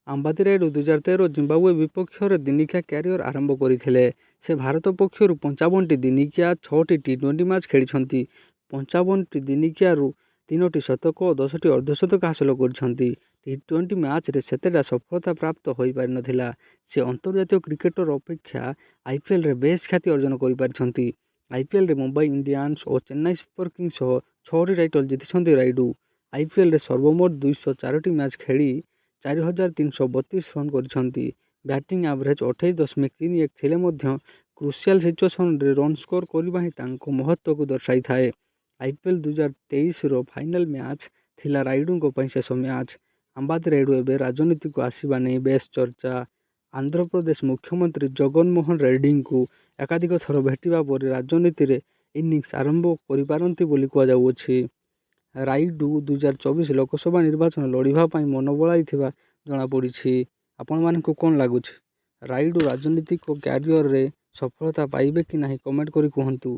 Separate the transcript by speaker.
Speaker 1: ଆମ୍ବାତି ରାୟୁଡୁ 2013 ଜିମ୍ବାବୁଏ ବିପକ୍ଷରେ ଦିନିକିଆ କ୍ୟାରିୟର ଆରମ୍ଭ କରିଥିଲେ। ସେ ଭାରତ ପକ୍ଷରୁ 55ଟି ଦିନିକିଆ 6ଟି ଟି20 ମ୍ୟାଚ୍ ଖେଳିଛନ୍ତି। 55ଟି ଦିନିକିଆରୁ 3ଟି ଶତକ ଓ 10ଟି ଅର୍ଦ୍ଧଶତକ ହାସଲ କରିଛନ୍ତି। ଟି20 ମ୍ୟାଚ୍ରେ ସେତେଟା ସଫଳତା ପ୍ରାପ୍ତ ହୋଇପାରିନଥିଲା। ସେ ଅନ୍ତର୍ଜାତୀୟ କ୍ରିକେଟର ଅପେକ୍ଷା ଆଇପିଏଲ୍ରେ ବେଶ୍ ଖ୍ୟାତି ଅର୍ଜନ କରିପାରିଛନ୍ତି। ଆଇପିଏଲ୍ରେ ମୁମ୍ବାଇ ଇଣ୍ଡିଆନ୍ସ ଓ ଚେନ୍ନାଇ ସୁପର କିଙ୍ଗସ୍ ସହ 6ଟି ଟାଇଟଲ୍ ଜିତିଛନ୍ତି ରାୟୁଡୁ। ଆଇପିଏଲ୍ରେ ସର୍ବମୋଟ 204ଟି ମ୍ୟାଚ୍ ଖେଳି 4332 ରନ୍ କରିଛନ୍ତି। ବ୍ୟାଟିଂ ଆଭରେଜ୍ 28.31 ଥିଲେ ମଧ୍ୟ କ୍ରୁସିଆଲ୍ ସିଚୁଏସନ୍ରେ ରନ୍ ସ୍କୋର କରିବା ହିଁ ତାଙ୍କ ମହତ୍ତ୍ୱକୁ ଦର୍ଶାଇଥାଏ। ଆଇପିଏଲ୍ 2023ର ଫାଇନାଲ୍ ମ୍ୟାଚ୍ ଥିଲା ରାୟୁଡୁଙ୍କ ପାଇଁ ଶେଷ ମ୍ୟାଚ୍। ଆମ୍ବାତି ରାୟୁଡୁ ଏବେ ରାଜନୀତିକୁ ଆସିବା ନେଇ ବେଶ୍ ଚର୍ଚ୍ଚା। ଆନ୍ଧ୍ରପ୍ରଦେଶ ମୁଖ୍ୟମନ୍ତ୍ରୀ ଜଗନମୋହନ ରେଡ୍ଡୀଙ୍କୁ ଏକାଧିକ ଥର ଭେଟିବା ପରେ ରାଜନୀତିରେ ଇନିଂସ ଆରମ୍ଭ କରିପାରନ୍ତି ବୋଲି କୁହାଯାଉଅଛି। ରାୟୁଡୁ 2024 ଲୋକସଭା ନିର୍ବାଚନ ଲଢ଼ିବା ପାଇଁ ମନ ବଳାଇଥିବା ଜଣାପଡ଼ିଛି। ଆପଣମାନଙ୍କୁ କ'ଣ ଲାଗୁଛି? ରାୟୁଡୁ ରାଜନୀତିକ କ୍ୟାରିୟରରେ ସଫଳତା ପାଇବେ କି ନାହିଁ କମେଣ୍ଟ କରି କୁହନ୍ତୁ।